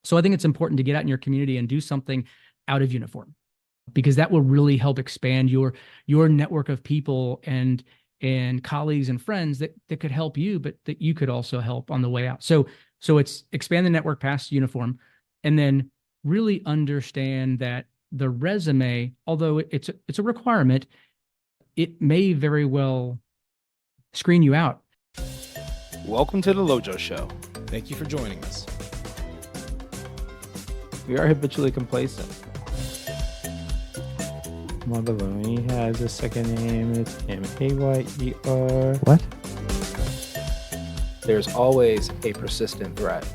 So I think it's important to get out in your community and do something out of uniform, because that will really help expand your network of people and colleagues and friends that could help you, but that you could also help on the way out. So it's expand the network past uniform, and then really understand that the resume, although it's a requirement, it may very well screen you out. Welcome to the LoJo Show. Thank you for joining us. We are habitually complacent. Mabaloni has a second name. It's M-A-Y-E-R. What? There's always a persistent threat.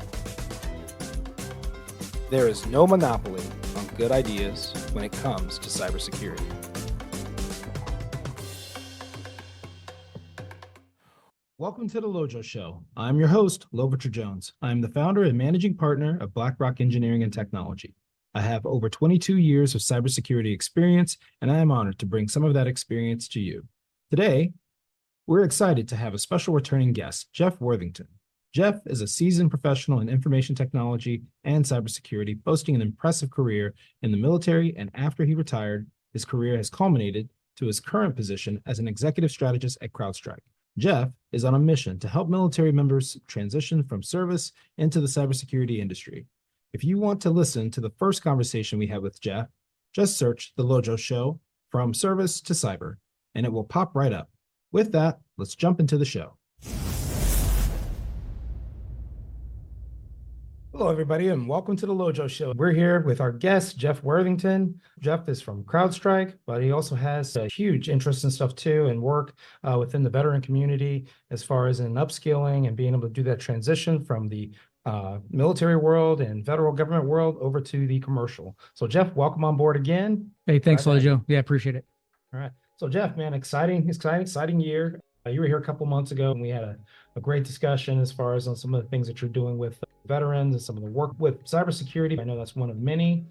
There is no monopoly on good ideas when it comes to cybersecurity. Welcome to the LoJo Show. I'm your host, Lovature Jones. I'm the founder and managing partner of BlackRock Engineering and Technology. I have over 22 years of cybersecurity experience, and I am honored to bring some of that experience to you. Today, we're excited to have a special returning guest, Jeff Worthington. Jeff is a seasoned professional in information technology and cybersecurity, boasting an impressive career in the military, and after he retired, his career has culminated to his current position as an executive strategist at CrowdStrike. Jeff is on a mission to help military members transition from service into the cybersecurity industry. If you want to listen to the first conversation we had with Jeff, just search the LoJo Show From Service to Cyber, and it will pop right up. With that, let's jump into the show. Hello, everybody, and welcome to the LoJo Show. We're here with our guest, Jeff Worthington. Jeff is from CrowdStrike, but he also has a huge interest in stuff too, and work within the veteran community as far as in upskilling and being able to do that transition from the military world and federal government world over to the commercial. So Jeff, welcome on board again. Hey, thanks, LoJo. Yeah, appreciate it. All right. So Jeff, man, exciting year. You were here a couple months ago, and we had a great discussion as far as on some of the things that you're doing with veterans and some of the work with cybersecurity. I know that's one of many.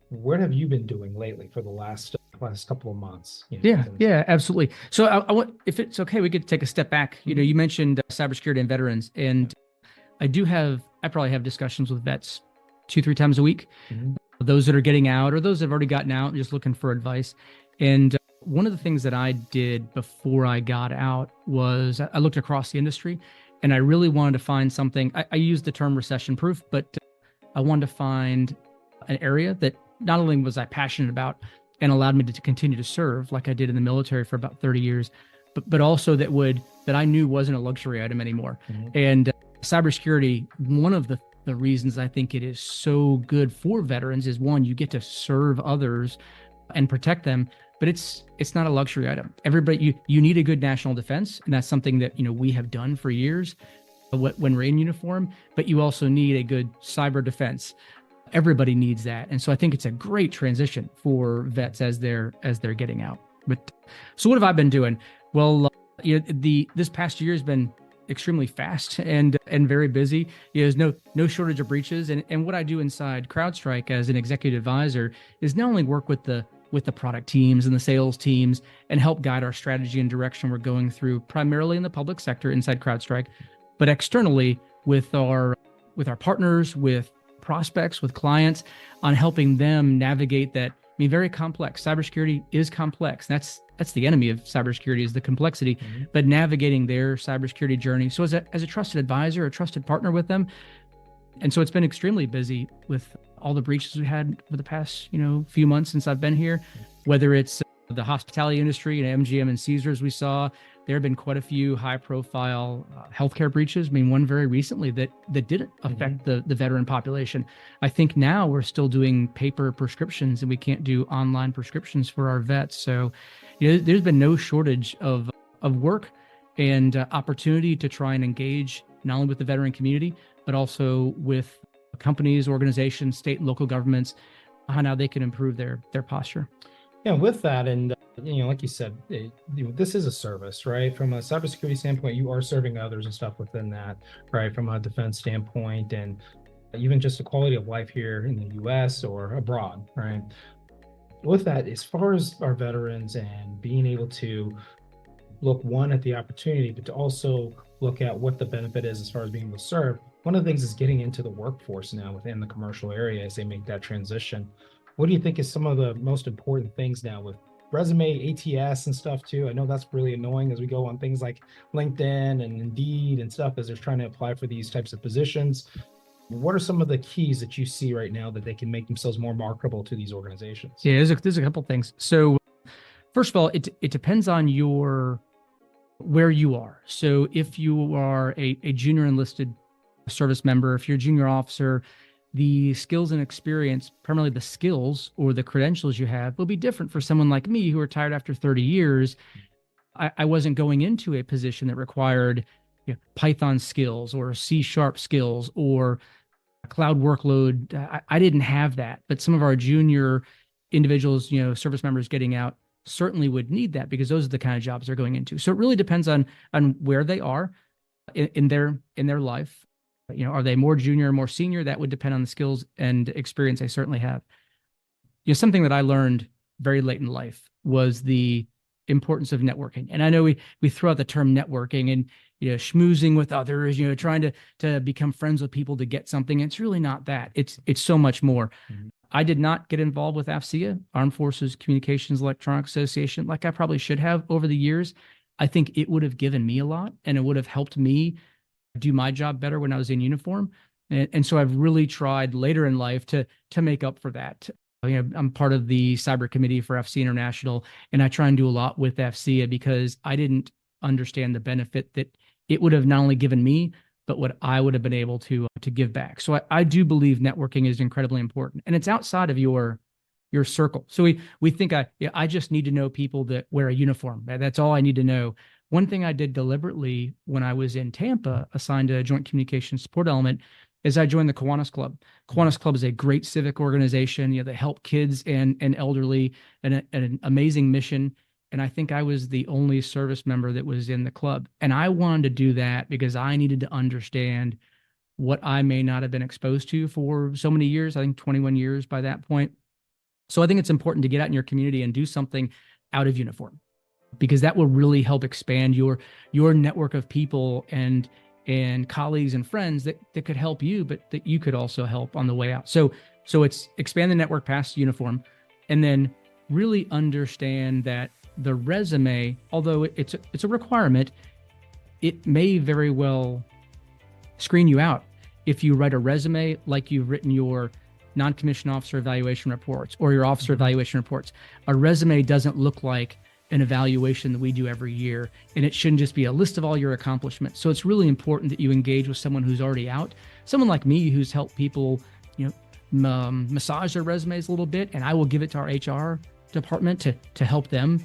What have you been doing lately for the last couple of months? Yeah, absolutely. So I want, if it's okay, we could take a step back. You know, you mentioned cybersecurity and veterans, and I probably have discussions with vets 2-3 times a week. Those that are getting out or those that have already gotten out and just looking for advice. And one of the things that I did before I got out was I looked across the industry, and I really wanted to find something. I used the term recession proof, but I wanted to find an area that not only was I passionate about and allowed me to continue to serve like I did in the military for about 30 years, but also that I knew wasn't a luxury item anymore. And cybersecurity, one of the reasons I think it is so good for veterans is, one, you get to serve others and protect them, but it's not a luxury item. Everybody, you need a good national defense, and that's something that we have done for years when we're in uniform. But you also need a good cyber defense. Everybody needs that, and so I think it's a great transition for vets as they're getting out. But so what have I been doing? Well, this past year has been extremely fast and very busy. There's no shortage of breaches, and what I do inside CrowdStrike as an executive advisor is not only work with the product teams and the sales teams and help guide our strategy and direction we're going through, primarily in the public sector inside CrowdStrike, but externally with our partners, with prospects, with clients, on helping them navigate that. Very complex. Cybersecurity is complex. That's the enemy of cybersecurity, is the complexity, but navigating their cybersecurity journey. So as a trusted advisor, a trusted partner with them. And so it's been extremely busy with all the breaches we had for the past, few months since I've been here, whether it's the hospitality industry and MGM and Caesars we saw. There have been quite a few high profile healthcare breaches. One very recently that didn't affect the veteran population. I think now we're still doing paper prescriptions, and we can't do online prescriptions for our vets. So there's been no shortage of work and opportunity to try and engage not only with the veteran community, but also with companies, organizations, state and local governments, on how they can improve their posture. Yeah, with that, and like you said, this is a service, right? From a cybersecurity standpoint, you are serving others and stuff within that, right? From a defense standpoint, and even just the quality of life here in the U.S. or abroad, right? With that, as far as our veterans and being able to look, one, at the opportunity, but to also look at what the benefit is as far as being able to serve, one of the things is getting into the workforce now within the commercial area as they make that transition. What do you think is some of the most important things now with resume, ATS and stuff too? I know that's really annoying as we go on things like LinkedIn and Indeed and stuff as they're trying to apply for these types of positions. What are some of the keys that you see right now that they can make themselves more marketable to these organizations? Yeah, there's a couple things. So first of all, it depends on where you are. So if you are a junior enlisted service member, if you're a junior officer, the skills and experience, primarily the skills or the credentials you have, will be different for someone like me who retired after 30 years. I wasn't going into a position that required Python skills or C# skills or cloud workload. I didn't have that, but some of our junior individuals, service members getting out certainly would need that because those are the kind of jobs they're going into. So it really depends on where they are in their life. Are they more junior or more senior? That would depend on the skills and experience they certainly have. Something that I learned very late in life was the importance of networking. And I know we throw out the term networking and schmoozing with others, trying to become friends with people to get something. It's really not that. It's so much more. Mm-hmm. I did not get involved with AFCEA, Armed Forces Communications Electronic Association, like I probably should have over the years. I think it would have given me a lot and it would have helped me do my job better when I was in uniform. And so I've really tried later in life to make up for that. I'm part of the cyber committee for AFCEA International, and I try and do a lot with AFCEA because I didn't understand the benefit that it would have not only given me, but what I would have been able to give back. So I do believe networking is incredibly important, and it's outside of your circle. So we think I just need to know people that wear a uniform. That's all I need to know. One thing I did deliberately when I was in Tampa, assigned to a joint communications support element, is I joined the Kiwanis Club. Kiwanis Club is a great civic organization. They help kids and elderly, and an amazing mission. And I think I was the only service member that was in the club. And I wanted to do that because I needed to understand what I may not have been exposed to for so many years. I think 21 years by that point. So I think it's important to get out in your community and do something out of uniform, because that will really help expand your network of people and colleagues and friends that could help you, but that you could also help on the way out. So it's expand the network past uniform, and then really understand that the resume, although it's a requirement, it may very well screen you out if you write a resume like you've written your non-commissioned officer evaluation reports or your officer evaluation reports. A resume doesn't look like an evaluation that we do every year, and it shouldn't just be a list of all your accomplishments. So it's really important that you engage with someone who's already out, someone like me who's helped people, massage their resumes a little bit, and I will give it to our HR department to help them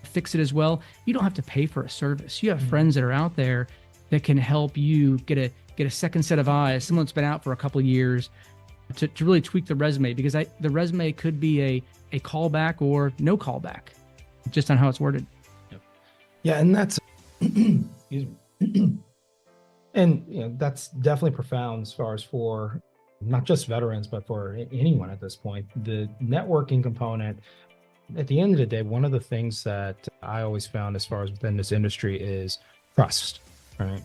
fix it as well. You don't have to pay for a service. You have friends that are out there that can help you get a second set of eyes, someone that's been out for a couple of years, to really tweak the resume, because the resume could be a callback or no callback, just on how it's worded. Yeah, and that's excuse me. And that's definitely profound as far as for not just veterans, but for anyone at this point. The networking component, at the end of the day, one of the things that I always found as far as within this industry is trust, right?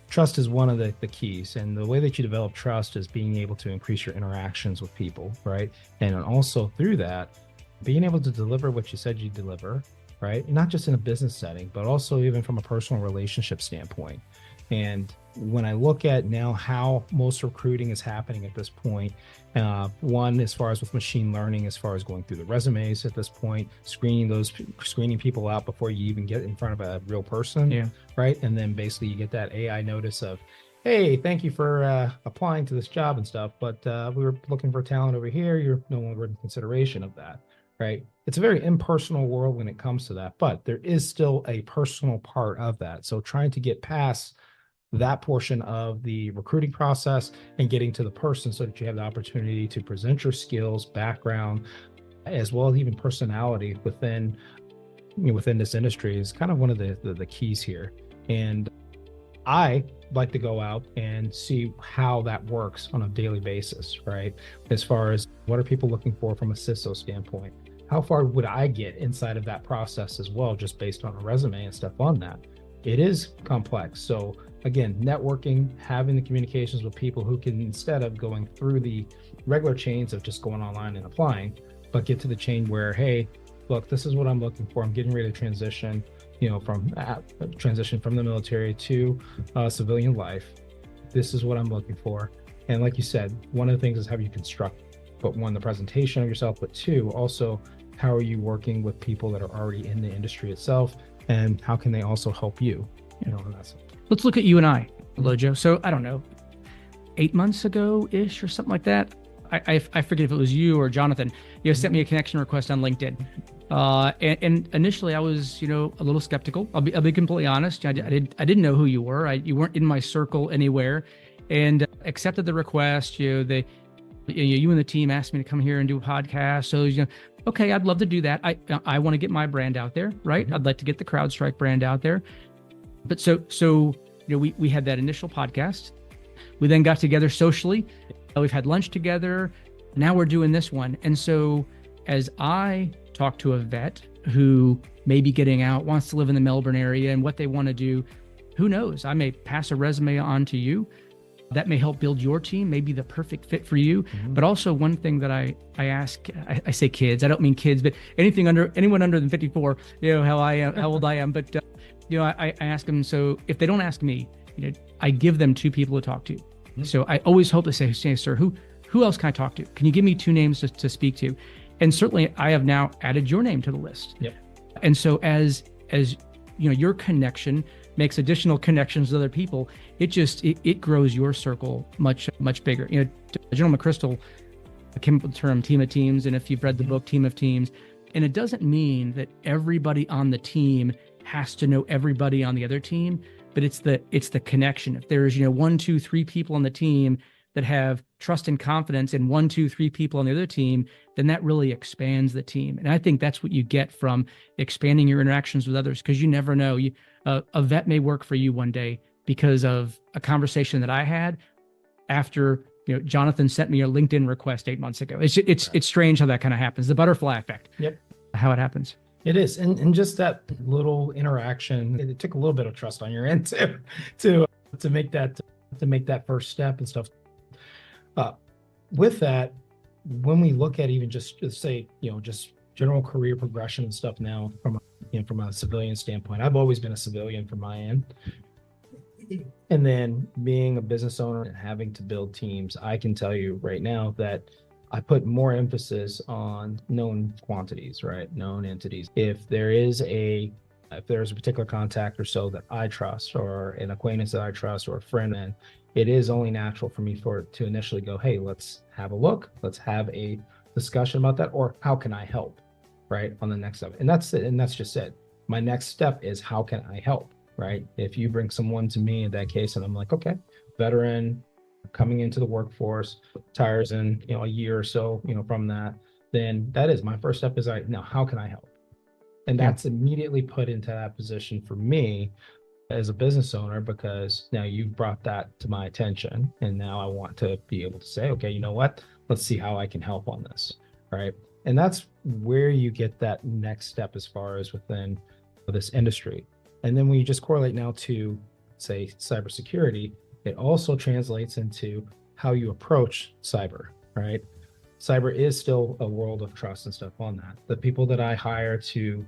Trust is one of the keys, and the way that you develop trust is being able to increase your interactions with people, right? And also through that, being able to deliver what you said you deliver, right? Not just in a business setting, but also even from a personal relationship standpoint. And when I look at now how most recruiting is happening at this point, one, as far as with machine learning, as far as going through the resumes at this point, screening people out before you even get in front of a real person, right? And then basically you get that AI notice of, hey, thank you for applying to this job and stuff, but we were looking for talent over here. You're no longer in consideration of that, right? It's a very impersonal world when it comes to that, but there is still a personal part of that. So trying to get past that portion of the recruiting process and getting to the person so that you have the opportunity to present your skills, background, as well as even personality within this industry is kind of one of the keys here. And I like to go out and see how that works on a daily basis, right? As far as what are people looking for from a CISO standpoint? How far would I get inside of that process as well, just based on a resume and stuff on that? It is complex. So again, networking, having the communications with people who can, instead of going through the regular chains of just going online and applying, but get to the chain where, hey, look, this is what I'm looking for. I'm getting ready to transition, from the military to civilian life. This is what I'm looking for. And like you said, one of the things is how you construct, but one, the presentation of yourself, but two, also, how are you working with people that are already in the industry itself, and how can they also help you? Let's look at you and I, LoJo. So I don't know, 8 months ago-ish or something like that. I forget if it was you or Jonathan. You sent me a connection request on LinkedIn. And initially I was, a little skeptical. I'll be completely honest. I didn't know who you were. You weren't in my circle anywhere, and accepted the request. You and the team asked me to come here and do a podcast. So, okay, I'd love to do that. I want to get my brand out there, right? Mm-hmm. I'd like to get the CrowdStrike brand out there. But so we had that initial podcast. We then got together socially. We've had lunch together. Now we're doing this one. And so as I talk to a vet who may be getting out, wants to live in the Melbourne area and what they want to do, who knows? I may pass a resume on to you. That may help build your team, may be the perfect fit for you. Mm-hmm. But also one thing that I ask, I say kids, I don't mean kids, but anyone under than 54, how old I am. But, I ask them, so if they don't ask me, I give them two people to talk to. Mm-hmm. So I always hope to say, sir, who else can I talk to? Can you give me two names to speak to? And certainly I have now added your name to the list. Yep. And so as your connection makes additional connections with other people, it grows your circle much bigger. General McChrystal came up with the term team of teams, and if you've read the book Team of Teams, and it doesn't mean that everybody on the team has to know everybody on the other team, but it's the connection. If there's 1, 2, 3 people on the team that have trust and confidence in 1, 2, 3 people on the other team, then that really expands the team. And I think that's what you get from expanding your interactions with others, because you never know. A vet may work for you one day because of a conversation that I had after Jonathan sent me a LinkedIn request 8 months ago. It's strange how that kind of happens. The butterfly effect. Yep. How it happens. It is, and just that little interaction. It took a little bit of trust on your end to make that first step and stuff. With that, when we look at even just say, just general career progression and stuff now from a civilian standpoint, I've always been a civilian from my end. And then being a business owner and having to build teams, I can tell you right now that I put more emphasis on known quantities, right? Known entities. If there's a particular contact or so that I trust, or an acquaintance that I trust, or a friend, then it is only natural for me to initially go, hey, let's have a look. Let's have a discussion about that, or how can I help, right? On the next step. And that's it. And that's just it. My next step is how can I help, right? If you bring someone to me in that case, and I'm like, okay, veteran, coming into the workforce, retires in, a year or so, from that, then that is my first step is now how can I help? And that's immediately put into that position for me as a business owner, because now you've brought that to my attention. And now I want to be able to say, okay, you know what? Let's see how I can help on this. Right. And that's where you get that next step as far as within this industry. And then when you just correlate now to, say, cybersecurity, it also translates into how you approach cyber, right? Cyber is still a world of trust and stuff on that. The people that I hire to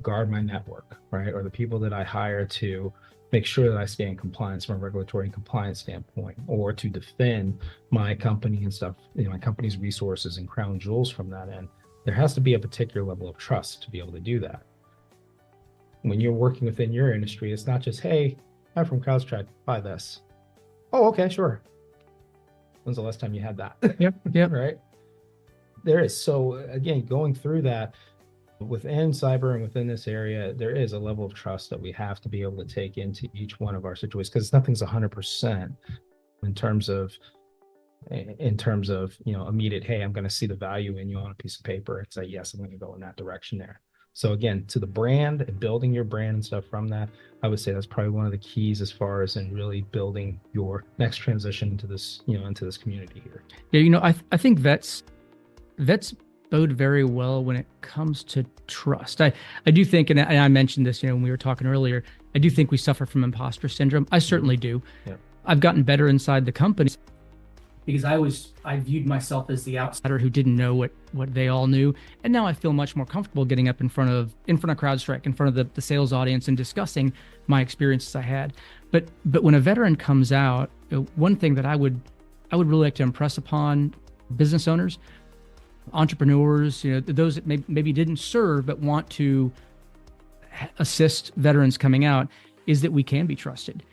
guard my network, right? Or the people that I hire to make sure that I stay in compliance from a regulatory and compliance standpoint, or to defend my company and stuff, my company's resources and crown jewels from that end. There has to be a particular level of trust to be able to do that. When you're working within your industry, it's not just, hey, I'm from CrowdStrike, buy this. Oh, okay, sure. When's the last time you had that? Yep. Right. There is. So again, going through that within cyber and within this area, there is a level of trust that we have to be able to take into each one of our situations, because nothing's 100% in terms of immediate, hey, I'm going to see the value in you on a piece of paper and say, yes, I'm going to go in that direction there. So again, to the brand and building your brand and stuff from that, I would say that's probably one of the keys as far as in really building your next transition into this, into this community here. Yeah, I think vets bode very well when it comes to trust. I do think, and I mentioned this, when we were talking earlier, I do think we suffer from imposter syndrome. I certainly do. Yeah. I've gotten better inside the company because I viewed myself as the outsider who didn't know what they all knew, and now I feel much more comfortable getting up in front of CrowdStrike, in front of the sales audience, and discussing my experiences I had. But when a veteran comes out, one thing that I would really like to impress upon business owners, entrepreneurs, those that maybe didn't serve but want to assist veterans coming out, is that we can be trusted.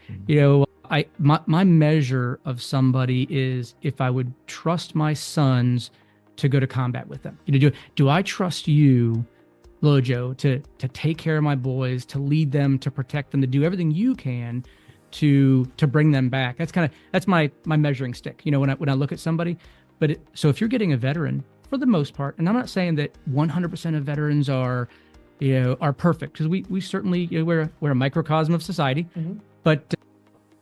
My measure of somebody is if I would trust my sons to go to combat with them. Do I trust you, LoJo, to take care of my boys, to lead them, to protect them, to do everything you can to bring them back? That's my measuring stick. When I look at somebody. So if you're getting a veteran, for the most part, and I'm not saying that 100% of veterans are perfect, because we certainly, we're a microcosm of society, but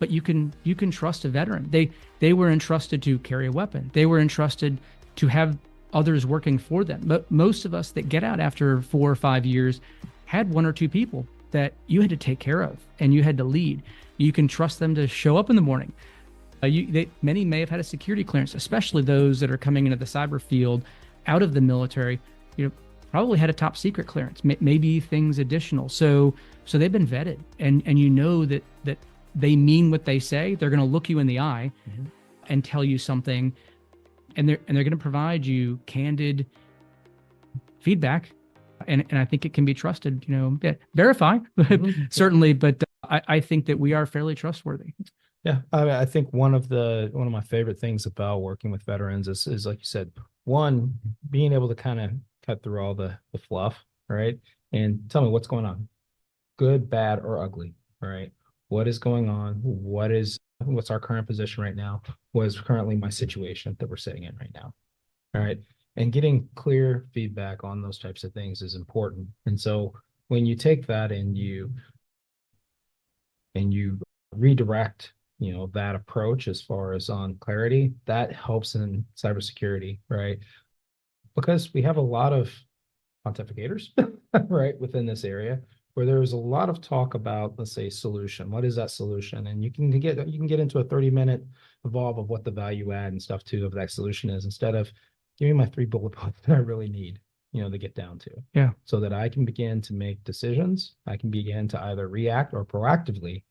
you can trust a veteran. They were entrusted to carry a weapon. They were entrusted to have others working for them. But most of us that get out after 4 or 5 years had 1 or 2 people that you had to take care of and you had to lead. You can trust them to show up in the morning. Many may have had a security clearance, especially those that are coming into the cyber field out of the military. Probably had a top secret clearance, maybe things additional. So they've been vetted, and that they mean what they say. They're going to look you in the eye and tell you something, and they're going to provide you candid feedback, and I think it can be trusted. Verify certainly, but I think that we are fairly trustworthy. Yeah, I think one of my favorite things about working with veterans is like you said, one, being able to kind of cut through all the fluff, right? And tell me what's going on, good, bad, or ugly, right? What is going on? What's our current position right now? What is currently my situation that we're sitting in right now? All right. And getting clear feedback on those types of things is important. And so when you take that and you redirect, that approach as far as on clarity, that helps in cybersecurity, right? Because we have a lot of pontificators, right, within this area, where there's a lot of talk about, let's say, solution. What is that solution? And you can get into a 30-minute evolve of what the value add and stuff too of that solution is, instead of give me my 3 bullet points that I really need, to get down to. Yeah. So that I can begin to make decisions. I can begin to either react or proactively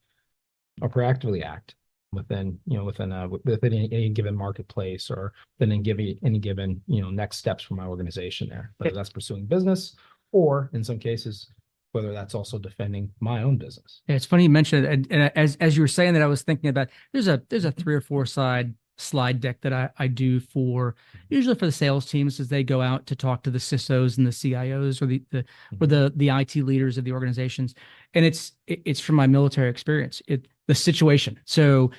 act within any given marketplace, or within any given next steps for my organization there, whether that's pursuing business, or in some cases, whether that's also defending my own business. Yeah, it's funny you mentioned it, and as you were saying that, I was thinking about there's a 3 or 4 slide deck that I do usually for the sales teams as they go out to talk to the CISOs and the CIOs or the IT leaders of the organizations, and it's from my military experience. The situation. So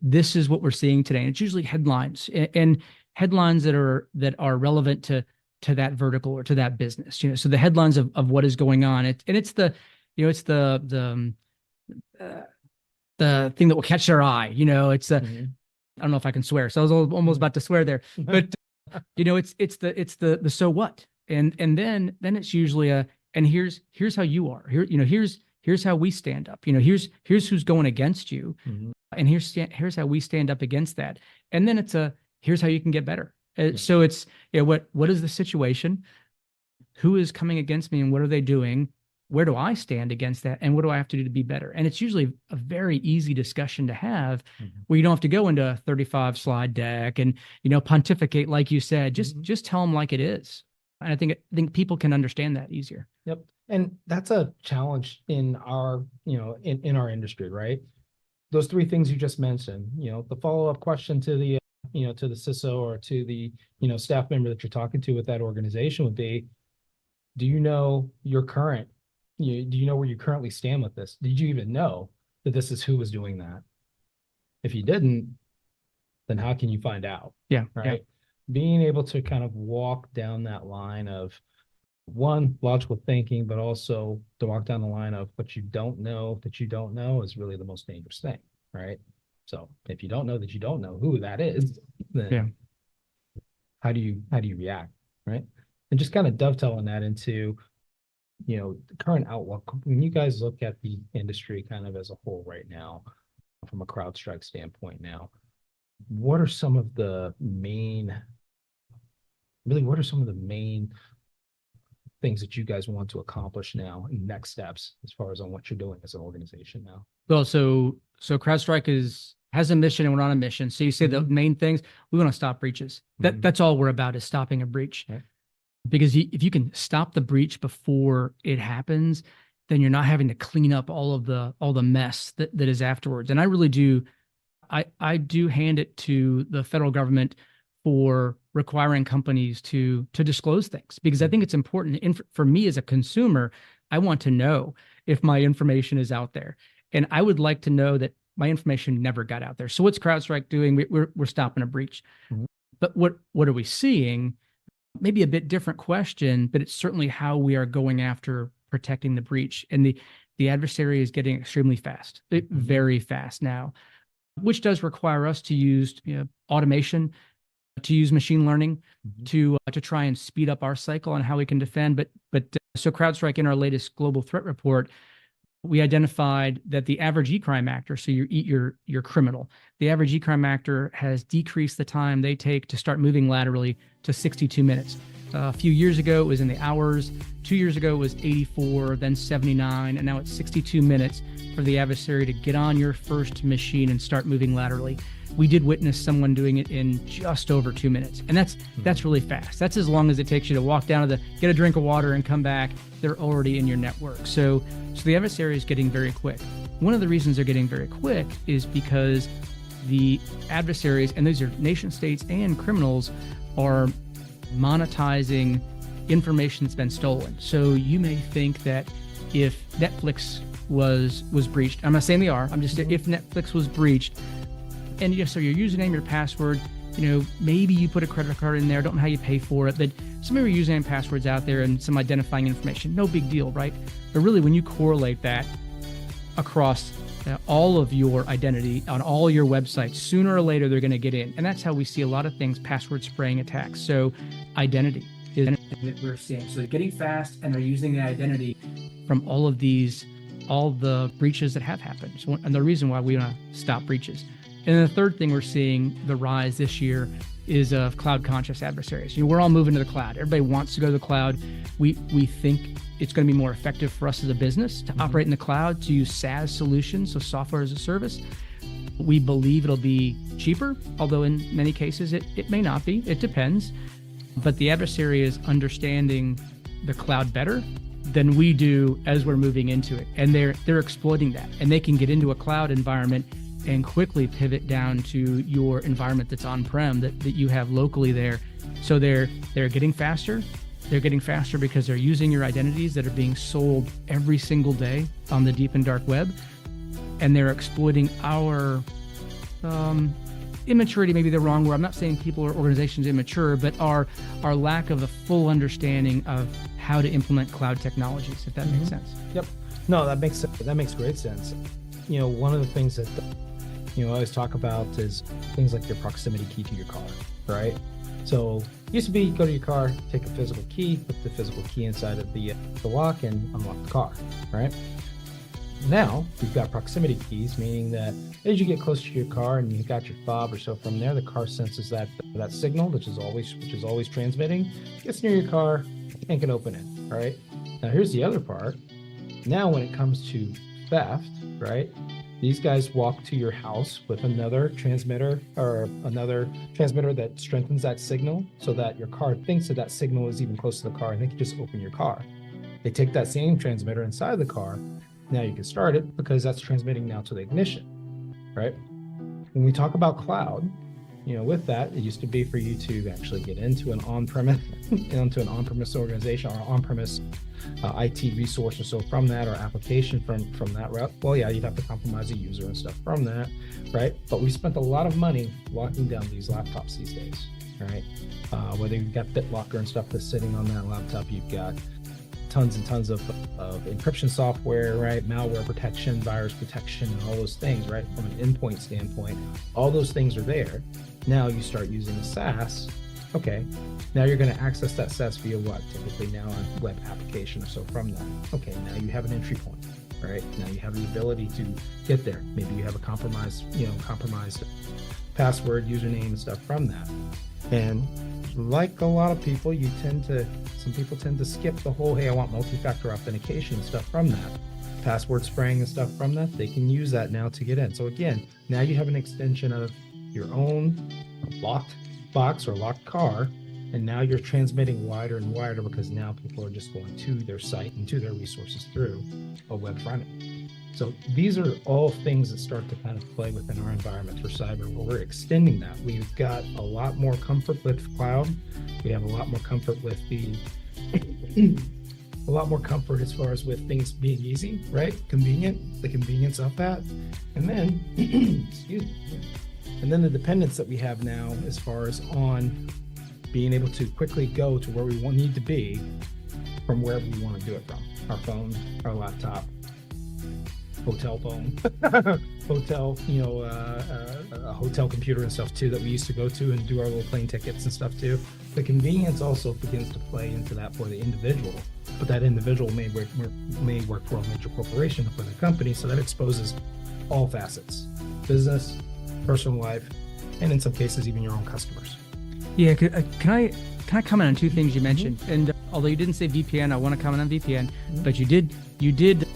this is what we're seeing today, and it's usually headlines and headlines that are relevant to that vertical or to that business. So the headlines of what is going on. It's the thing that will catch their eye. It's I don't know if I can swear, so I was almost about to swear there, but it's the so what, and then it's usually and here's how you are here, here's how we stand up, here's who's going against you, and here's how we stand up against that, and then it's here's how you can get better. So it's what is the situation, who is coming against me, and what are they doing, where do I stand against that, and what do I have to do to be better? And it's usually a very easy discussion to have, where you don't have to go into a 35 slide deck and pontificate like you said. Just tell them like it is. And I think people can understand that easier. Yep. And that's a challenge in our in our industry, right? Those 3 things you just mentioned, the follow-up question to the to the CISO or to the staff member that you're talking to with that organization would be, do you know your current do you know where you currently stand with this? Did you even know that this is who was doing that? If you didn't, then how can you find out? Yeah. Right. Yeah. Being able to kind of walk down that line of, one, logical thinking, but also to walk down the line of what you don't know that you don't know is really the most dangerous thing. Right. So if you don't know that you don't know who that is, then how do you react? Right. And just kind of dovetailing that into, the current outlook, when you guys look at the industry kind of as a whole right now, from a CrowdStrike standpoint now, what are some of the main things that you guys want to accomplish now and next steps as far as on what you're doing as an organization now? Well, so CrowdStrike has a mission and we're on a mission. So you say the main things, we want to stop breaches. That's all we're about, is stopping a breach. Okay. Because if you can stop the breach before it happens, then you're not having to clean up all the mess that is afterwards. And I really do, I do hand it to the federal government for requiring companies to disclose things, because I think it's important. For me as a consumer, I want to know if my information is out there, and I would like to know that my information never got out there. So what's CrowdStrike doing? We're stopping a breach. But what are we seeing? Maybe a bit different question, but it's certainly how we are going after protecting the breach. And the adversary is getting extremely fast, very fast now, which does require us to use automation, to use machine learning to try and speed up our cycle on how we can defend. So CrowdStrike, in our latest global threat report, we identified that the average e-crime actor, so your criminal, the average e-crime actor has decreased the time they take to start moving laterally to 62 minutes. A few years ago, it was in the hours. 2 years ago, it was 84, then 79, and now it's 62 minutes for the adversary to get on your first machine and start moving laterally. We did witness someone doing it in just over 2 minutes, and that's really fast. That's as long as it takes you to walk down get a drink of water and come back. They're already in your network. So the adversary is getting very quick. One of the reasons they're getting very quick is because the adversaries, and these are nation states and criminals, are monetizing information that's been stolen. So you may think that if Netflix was breached, I'm not saying they are, I'm just if Netflix was breached, and so your username, your password, maybe you put a credit card in there, don't know how you pay for it, but some of your username and passwords out there and some identifying information, no big deal, right? But really, when you correlate that across all of your identity on all your websites, sooner or later they're going to get in. And that's how we see a lot of things, password spraying attacks. So identity is that we're seeing. So they're getting fast and they're using the identity from all the breaches that have happened. So, and the reason why we want to stop breaches. And then the third thing we're seeing the rise this year is of cloud conscious adversaries. We're all moving to the cloud. Everybody wants to go to the cloud. We think it's going to be more effective for us as a business to operate in the cloud, to use SaaS solutions, so software as a service. We believe it'll be cheaper, although in many cases it may not be. It depends. But the adversary is understanding the cloud better than we do as we're moving into it. And they're exploiting that. And they can get into a cloud environment and quickly pivot down to your environment that's on-prem that you have locally there. So they're getting faster. They're getting faster because they're using your identities that are being sold every single day on the deep and dark web. And they're exploiting our immaturity, maybe the wrong word. I'm not saying people or organizations immature, but our lack of a full understanding of how to implement cloud technologies, if that makes sense. Yep. No, that makes great sense. One of the things that I always talk about is things like your proximity key to your car, right? So used to be go to your car, take a physical key, put the physical key inside of the lock and unlock the car, right? Now you've got proximity keys, meaning that as you get closer to your car and you've got your fob or so from there, the car senses that signal, which is always transmitting, gets near your car and can open it, right? Now here's the other part. Now when it comes to theft, right? These guys walk to your house with another transmitter that strengthens that signal so that your car thinks that signal is even close to the car and they can just open your car. They take that same transmitter inside the car. Now you can start it because that's transmitting now to the ignition, right? When we talk about cloud, with that, it used to be for you to actually get into an on-premise organization or on-premise IT resource or so from that, or application from that route. Well, yeah, you'd have to compromise a user and stuff from that, right? But we spent a lot of money locking down these laptops these days, right? Whether you've got BitLocker and stuff that's sitting on that laptop, you've got tons and tons of encryption software, right? Malware protection, virus protection, and all those things, right? From an endpoint standpoint, all those things are there. Now you start using a SaaS Okay, now you're going to access that SaaS via what? Typically now a web application or so from that. Okay, now you have an entry point, right? Now you have the ability to get there. Maybe you have a compromised password, username, and stuff from that. And like a lot of people, some people tend to skip the whole, hey, I want multi-factor authentication and stuff from that. Password spraying and stuff from that. They can use that now to get in. So again, now you have an extension of your own locked box or locked car, and now you're transmitting wider and wider because now people are just going to their site and to their resources through a web front end. So these are all things that start to kind of play within our environment for cyber, where we're extending that. We've got a lot more comfort with cloud. We have a lot more comfort with a lot more comfort as far as with things being easy, right? Convenient, the convenience of that. And then, excuse me. And then the dependence that we have now as far as on being able to quickly go to where we need to be from wherever we want to do it from. Our phone, our laptop, hotel phone, hotel, a hotel computer and stuff too that we used to go to and do our little plane tickets and stuff too. The convenience also begins to play into that for the individual, but that individual may work for a major corporation or for the company, so that exposes all facets: business, personal life, and in some cases even your own customers. Yeah, can I comment on two things you mentioned? And although you didn't say VPN, I want to comment on VPN, but you did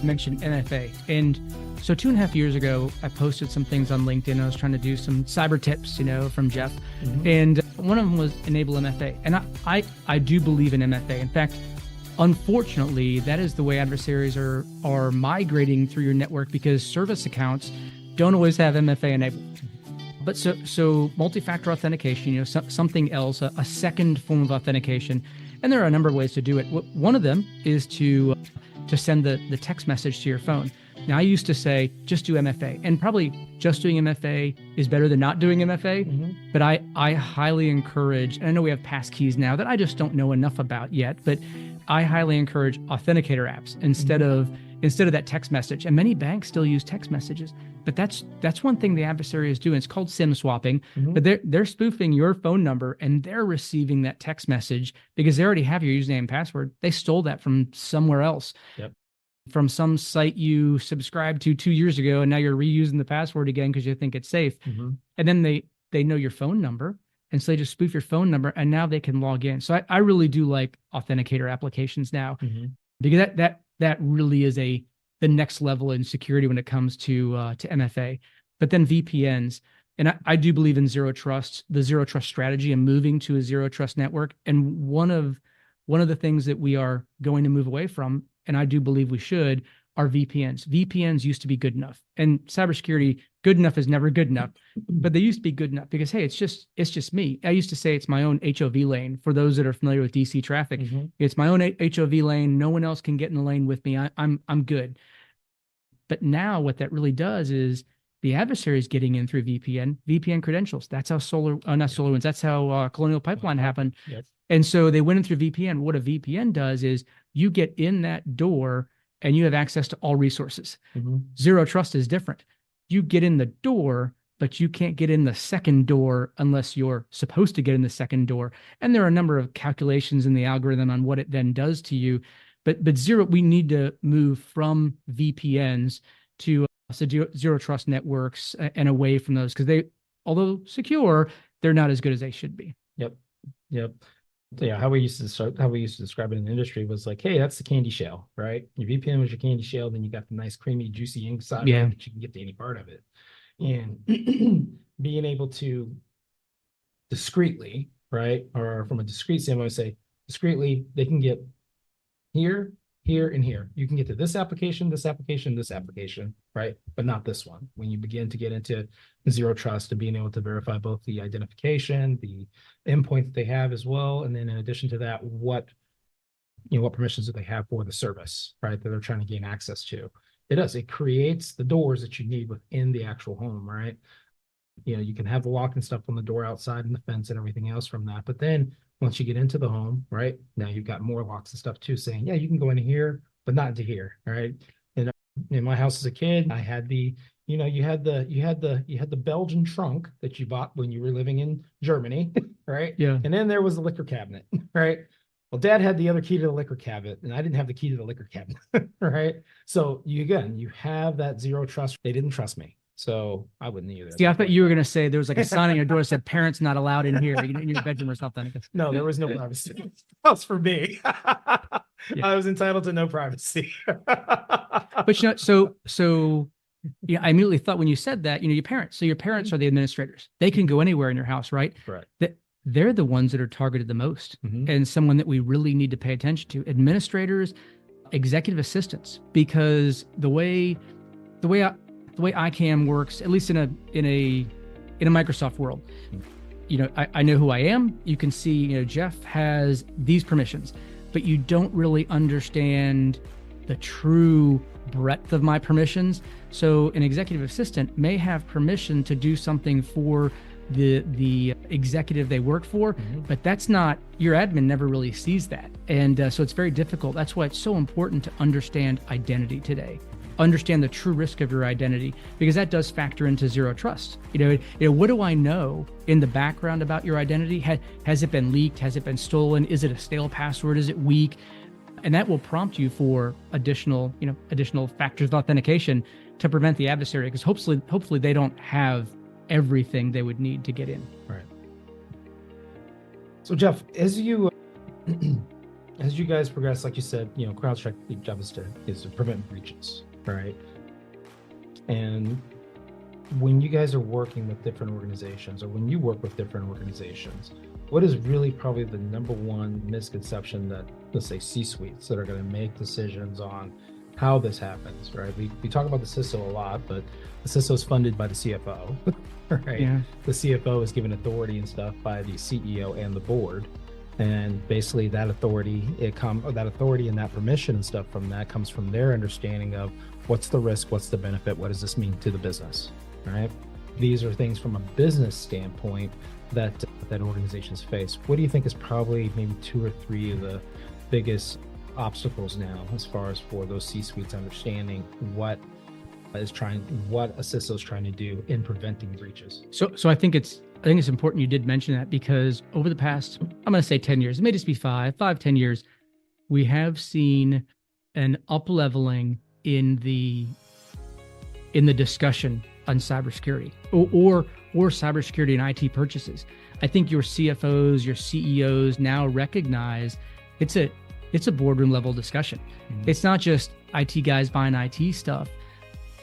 mention MFA. And so 2.5 years ago, I posted some things on LinkedIn. I was trying to do some cyber tips, from Jeff. And one of them was enable MFA. And I do believe in MFA. In fact, unfortunately, that is the way adversaries are migrating through your network, because service accounts don't always have MFA enabled. But so multi-factor authentication, something else, a second form of authentication. And there are a number of ways to do it. One of them is to send the text message to your phone. Now, I used to say, just do MFA, and probably just doing MFA is better than not doing MFA. But I highly encourage, and I know we have passkeys now that I just don't know enough about yet, but I highly encourage authenticator apps instead of that text message. And many banks still use text messages, but that's one thing the adversary is doing. It's called SIM swapping, but they're spoofing your phone number and they're receiving that text message because they already have your username and password. They stole that from somewhere else. Yep. From some site you subscribed to 2 years ago, and now you're reusing the password again because you think it's safe. And then they know your phone number, and so they just spoof your phone number, and now they can log in. So I really do like authenticator applications now, because that really is the next level in security when it comes to MFA. But then VPNs, and I do believe in zero trust, the zero trust strategy, and moving to a zero trust network. And one of the things that we are going to move away from, and I do believe we should, are VPNs. VPNs used to be good enough, and cybersecurity, good enough is never good enough, but they used to be good enough because, hey, it's just me. I used to say it's my own HOV lane. For those that are familiar with DC traffic, it's my own HOV lane. No one else can get in the lane with me. I'm good. But now what that really does is the adversary is getting in through VPN credentials. That's how that's how Colonial Pipeline happened. Yes. And so they went in through VPN. What a VPN does is you get in that door and you have access to all resources. Zero trust is different. You get in the door, but you can't get in the second door unless you're supposed to get in the second door. And there are a number of calculations in the algorithm on what it then does to you. But we need to move from VPNs to zero trust networks and away from those, because they, although secure, they're not as good as they should be. Yep. So yeah, how we used to describe it in the industry was like, hey, that's the candy shell, right? Your VPN was your candy shell, then you got the nice creamy, juicy inside, Yeah. that you can get to any part of it. And being able to discreetly, right, or from a discrete standpoint, say discreetly, they can get here, and here. You can get to this application, right? But not this one. When you begin to get into zero trust and being able to verify both the identification, the endpoint that they have as well, and then in addition to that, what permissions do they have for the service, right, that they're trying to gain access to. It creates the doors that you need within the actual home, right? You can have the lock and stuff on the door outside and the fence and everything else from that, but then once you get into the home, right, now you've got more locks and stuff too, saying, yeah, you can go into here, but not into here, all right? And in my house as a kid, I had the, you had the Belgian trunk that you bought when you were living in Germany, right? Yeah. And then there was the liquor cabinet, right? Well, Dad had the other key to the liquor cabinet, and I didn't have the key to the liquor cabinet, right? So you have that zero trust. They didn't trust me, so I wouldn't either. See, I thought you were gonna say there was like a sign on your door that said "Parents not allowed in here," in your bedroom or something. No, there was no privacy. That's for me. I was entitled to no privacy. But so yeah, I immediately thought when you said that, your parents. So your parents are the administrators. They can go anywhere in your house, right? Right. They're the ones that are targeted the most, Mhm. and someone that we really need to pay attention to. Administrators, executive assistants, because the way ICAM works, at least in a Microsoft world, I know who I am. You can see, Jeff has these permissions, but you don't really understand the true breadth of my permissions. So an executive assistant may have permission to do something for the executive they work for, but that's not, your admin never really sees that. And so it's very difficult. That's why it's so important to understand identity today. Understand the true risk of your identity, because that does factor into zero trust. What do I know in the background about your identity? Has it been leaked? Has it been stolen? Is it a stale password? Is it weak? And that will prompt you for additional factors of authentication to prevent the adversary, because hopefully they don't have everything they would need to get in. Right. So Jeff, as you guys progress, like you said, CrowdStrike job is to prevent breaches, right? And when you guys are working with different organizations, or when you work with different organizations, what is really probably the number one misconception that, let's say, C-suites that are going to make decisions on how this happens, right? We talk about the CISO a lot, but the CISO is funded by the CFO, right? Yeah. The CFO is given authority and stuff by the CEO and the board. And basically that authority, and that permission and stuff from that comes from their understanding of what's the risk, what's the benefit, what does this mean to the business, right? These are things from a business standpoint that organizations face. What do you think is probably maybe 2 or 3 of the biggest obstacles now, as far as for those C-suites understanding what a CISO is trying to do in preventing breaches? So I think it's important you did mention that, because over the past, I'm going to say 10 years, it may just be 10 years, we have seen an up-leveling in the discussion on cybersecurity or cybersecurity and IT purchases. I think your CFOs, your CEOs now recognize it's a boardroom level discussion. Mm-hmm. It's not just IT guys buying IT stuff.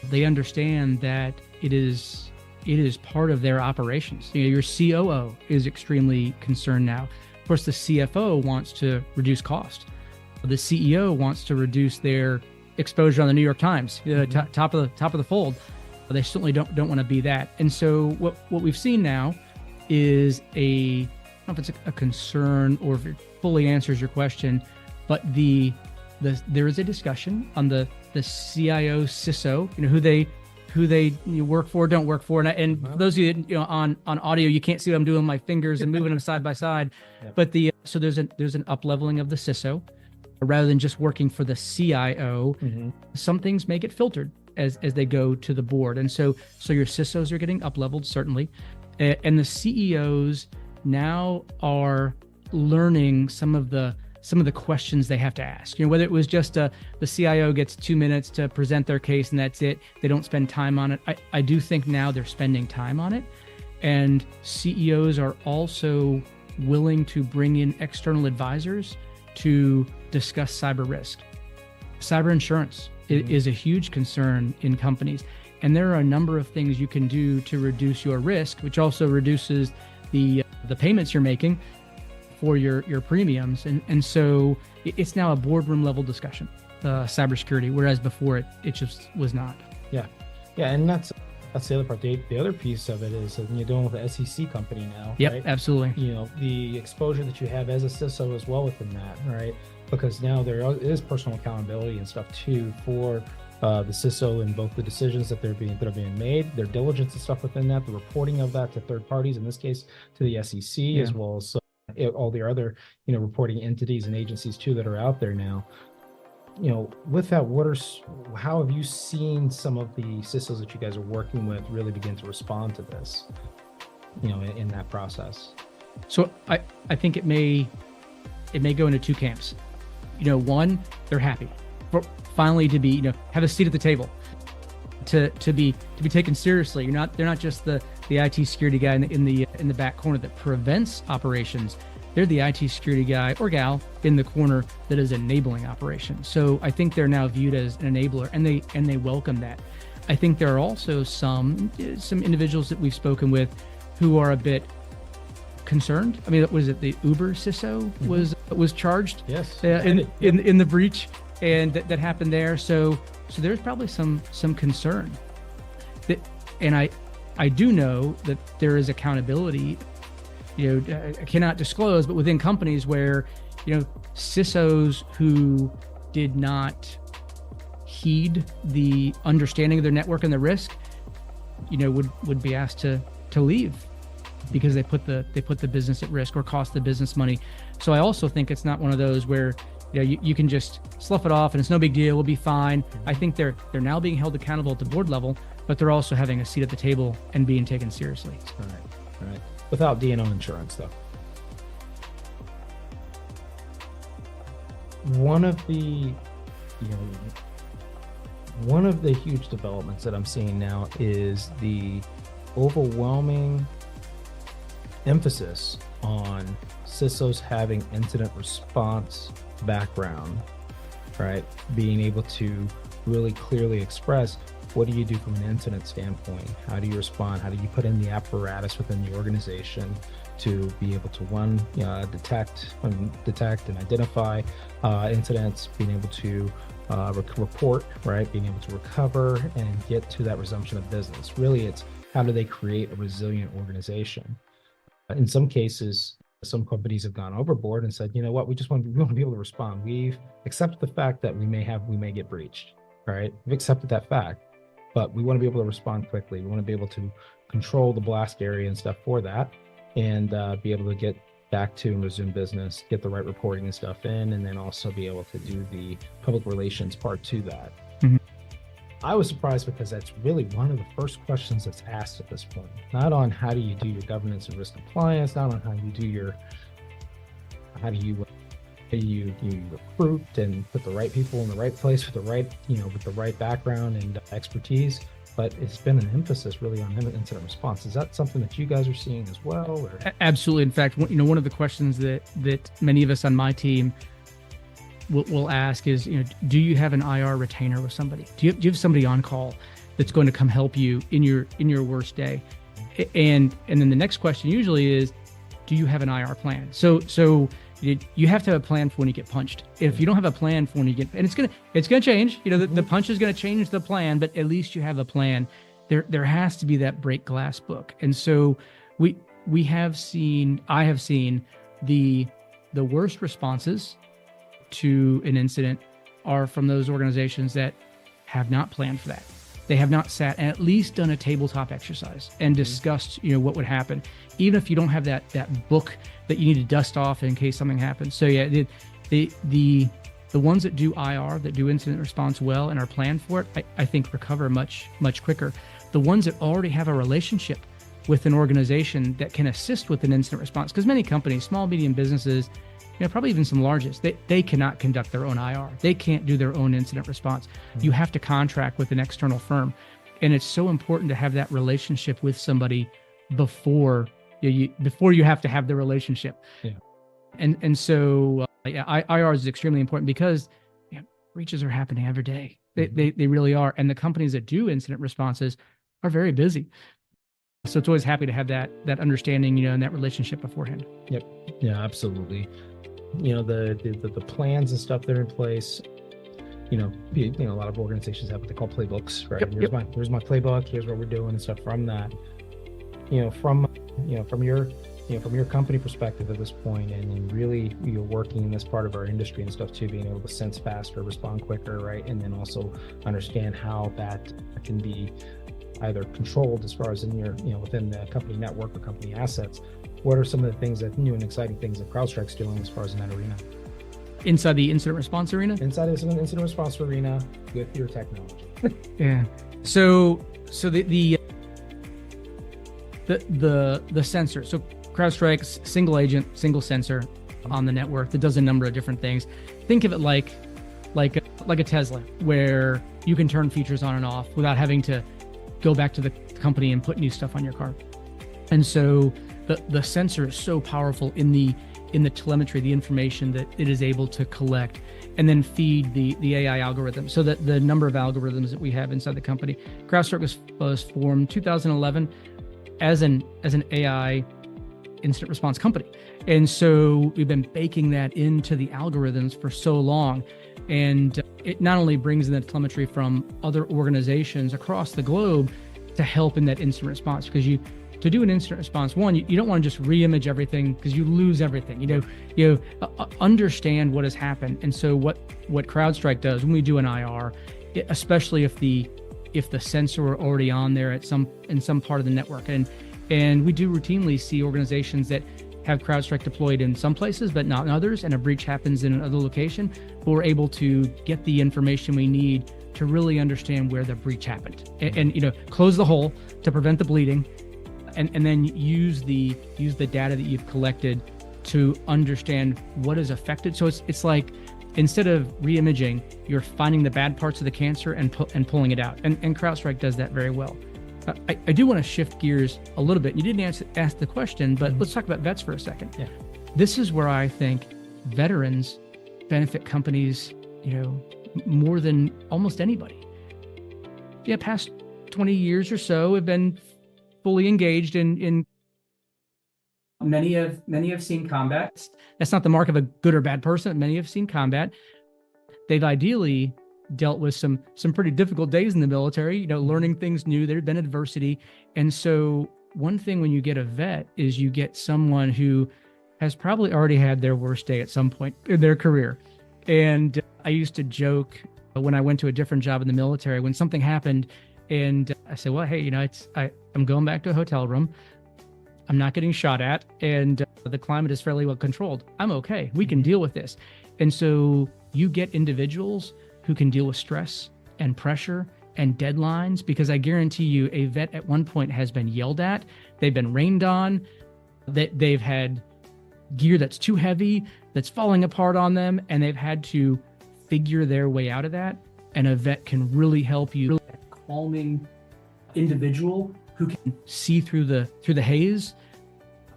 They understand that it is part of their operations. Your COO is extremely concerned now. Of course, the CFO wants to reduce cost. The CEO wants to reduce their exposure on the New York Times, top of the fold. But they certainly don't want to be that. And so what we've seen now is I don't know if it's a concern or if it fully answers your question, but there is a discussion on the CIO, CISO, who they work for, don't work for. And for those of you on audio, you can't see what I'm doing with my fingers and moving them side by side. Yep. But so there's an up-leveling of the CISO rather than just working for the CIO. Mm-hmm. Some things may get filtered as they go to the board. And so your CISOs are getting up-leveled, certainly. And the CEOs now are learning some of the questions they have to ask. Whether it was just the CIO gets 2 minutes to present their case and that's it, they don't spend time on it. I do think now they're spending time on it. And CEOs are also willing to bring in external advisors to discuss cyber risk. Cyber insurance is a huge concern in companies. And there are a number of things you can do to reduce your risk, which also reduces the payments you're making for your premiums. And so it's now a boardroom level discussion, cybersecurity, whereas before it just was not. Yeah. And that's the other part. The other piece of it is that when you're dealing with an SEC company now, yep, right? Absolutely. The exposure that you have as a CISO as well within that, right? Because now there is personal accountability and stuff too for the CISO and both the decisions that are being made, their diligence and stuff within that, the reporting of that to third parties, in this case to the SEC, as well as all the other reporting entities and agencies too that are out there now. with that, how have you seen some of the CISOs that you guys are working with really begin to respond to this, in that process? So I think it may go into two camps. One, they're happy for finally to be, have a seat at the table, to be taken seriously. They're not just the IT security guy in the back corner that prevents operations. They're the IT security guy or gal in the corner that is enabling operations. So I think they're now viewed as an enabler, and they welcome that. I think there are also some individuals that we've spoken with who are a bit concerned. I mean, was it the Uber CISO was charged? Yes. In the breach, and that happened there. So there's probably some concern. And I do know that there is accountability. I cannot disclose, but within companies where, CISOs who did not heed the understanding of their network and the risk, would be asked to leave because they put the business at risk or cost the business money. So I also think it's not one of those where you can just slough it off and it's no big deal, we'll be fine. I think they're now being held accountable at the board level, but they're also having a seat at the table and being taken seriously. All right. Without D&O insurance, though. One of the huge developments that I'm seeing now is the overwhelming emphasis on CISOs having incident response background, right? Being able to really clearly express, what do you do from an incident standpoint? How do you respond? How do you put in the apparatus within the organization to be able to detect and identify incidents, being able to report, right? Being able to recover and get to that resumption of business. Really, it's how do they create a resilient organization? In some cases, some companies have gone overboard and said, we want to be able to respond. We've accepted the fact that we may get breached, right? We've accepted that fact. But we want to be able to respond quickly. We want to be able to control the blast area and stuff for that, and be able to get back to and resume business, get the right reporting and stuff in, and then also be able to do the public relations part to that. Mm-hmm. I was surprised because that's really one of the first questions that's asked at this point. Not on how do you do your governance and risk compliance, not on how do you recruit and put the right people in the right place with the right background and expertise, but it's been an emphasis really on incident response. Is that something that you guys are seeing as well? Or? Absolutely. In fact, one of the questions that many of us on my team will ask is, do you have an IR retainer with somebody? Do you have somebody on call that's going to come help you in your worst day? And then the next question usually is, do you have an IR plan? So you have to have a plan for when you get punched. If you don't have a plan for when you get, and it's gonna change. The punch is gonna change the plan, but at least you have a plan. There has to be that break glass book. And so I have seen the worst responses to an incident are from those organizations that have not planned for that. They have not sat and at least done a tabletop exercise and discussed, what would happen, even if you don't have that book that you need to dust off in case something happens. So yeah, the ones that do IR, that do incident response well and are planned for it, I think recover much quicker. The ones that already have a relationship with an organization that can assist with an incident response, because many companies, small, medium businesses, probably even some largest, they cannot conduct their own IR. They can't do their own incident response. You have to contract with an external firm. And it's so important to have that relationship with somebody before you have to have the relationship. Yeah. And so IR is extremely important because breaches are happening every day. They really are. And the companies that do incident responses are very busy. So it's always happy to have that understanding, and that relationship beforehand. Yep. Yeah, absolutely. The plans and stuff that are in place, a lot of organizations have what they call playbooks, right? Yep. Here's my playbook, here's what we're doing and stuff from that. From your company perspective at this point, and really you're working in this part of our industry and stuff too, being able to sense faster, respond quicker, right? And then also understand how that can be either controlled as far as in your, within the company network or company assets. What are some of the things that new and exciting things that CrowdStrike's doing as far as in that arena? inside the incident response arena. Inside the incident response arena with your technology. Yeah. So the sensor. So CrowdStrike's single agent, single sensor on the network that does a number of different things. Think of it like a Tesla, where you can turn features on and off without having to go back to the company and put new stuff on your car. And so the sensor is so powerful in the telemetry, the information that it is able to collect and then feed the AI algorithm. So that the number of algorithms that we have inside the company. CrowdStrike was formed 2011 as an AI incident response company. And so we've been baking that into the algorithms for so long. And it not only brings in the telemetry from other organizations across the globe to help in that incident response, because to do an incident response, you don't want to just re-image everything because you lose everything. Understand what has happened. And so what CrowdStrike does when we do an IR, especially if the sensor were already on there in some part of the network, and we do routinely see organizations that have CrowdStrike deployed in some places, but not in others, and a breach happens in another location, but we're able to get the information we need to really understand where the breach happened, and close the hole to prevent the bleeding, and then use the data that you've collected to understand what is affected. So it's like, instead of re-imaging, you're finding the bad parts of the cancer and pulling it out, and CrowdStrike does that very well. I do want to shift gears a little bit. You didn't ask the question, but let's talk about vets for a second. Yeah. This is where I think veterans benefit companies, more than almost anybody. Yeah, past 20 years or so have been fully engaged in many have seen combat. That's not the mark of a good or bad person. Many have seen combat. They've ideally dealt with some pretty difficult days in the military, learning things new. There'd been adversity. And so one thing when you get a vet is you get someone who has probably already had their worst day at some point in their career. And I used to joke when I went to a different job in the military, when something happened and I said, well, hey, I'm going back to a hotel room. I'm not getting shot at, and the climate is fairly well controlled. I'm okay. We can deal with this. And so you get individuals who can deal with stress and pressure and deadlines, because I guarantee you a vet at one point has been yelled at, they've been rained on, that they've had gear that's too heavy, that's falling apart on them, and they've had to figure their way out of that. And a vet can really help you, really a calming individual who can see through the haze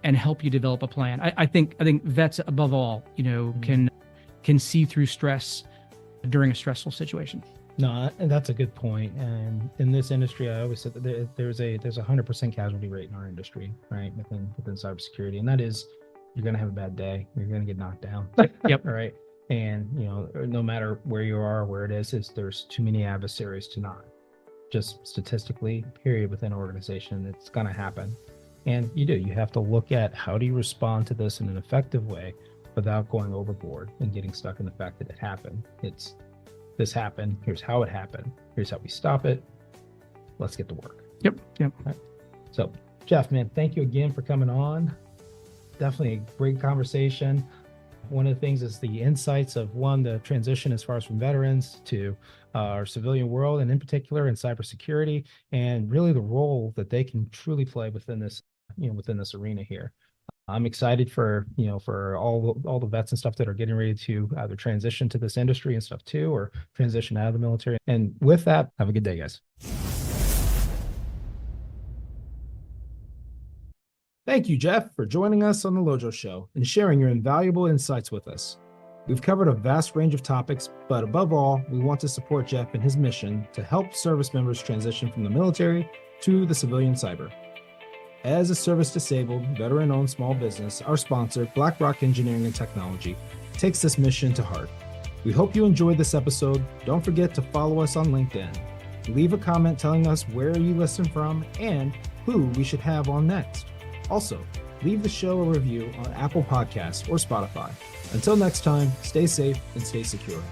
and help you develop a plan. I think vets above all, can see through stress during a stressful situation. No, and that's a good point. And in this industry, I always said that there's a 100% casualty rate in our industry, right? Within cybersecurity, and that is, you're going to have a bad day. You're going to get knocked down. Yep. All right. And no matter where you are, where it is there's too many adversaries to not. Just statistically, period, within an organization, it's going to happen. And you have to look at, how do you respond to this in an effective way without going overboard and getting stuck in the fact that it happened. This happened. Here's how it happened. Here's how we stop it. Let's get to work. Yep. Right. So, Jeff, man, thank you again for coming on. Definitely a great conversation. One of the things is the insights of the transition as far as from veterans to our civilian world, and in particular in cybersecurity, and really the role that they can truly play within this arena here. I'm excited for all the vets and stuff that are getting ready to either transition to this industry and stuff too, or transition out of the military. And with that, have a good day, guys. Thank you, Jeff, for joining us on the LoJo Show and sharing your invaluable insights with us. We've covered a vast range of topics, but above all, we want to support Jeff in his mission to help service members transition from the military to the civilian cyber. As a service-disabled, veteran-owned small business, our sponsor, BlackRock Engineering and Technology, takes this mission to heart. We hope you enjoyed this episode. Don't forget to follow us on LinkedIn. Leave a comment telling us where you listen from and who we should have on next. Also, leave the show a review on Apple Podcasts or Spotify. Until next time, stay safe and stay secure.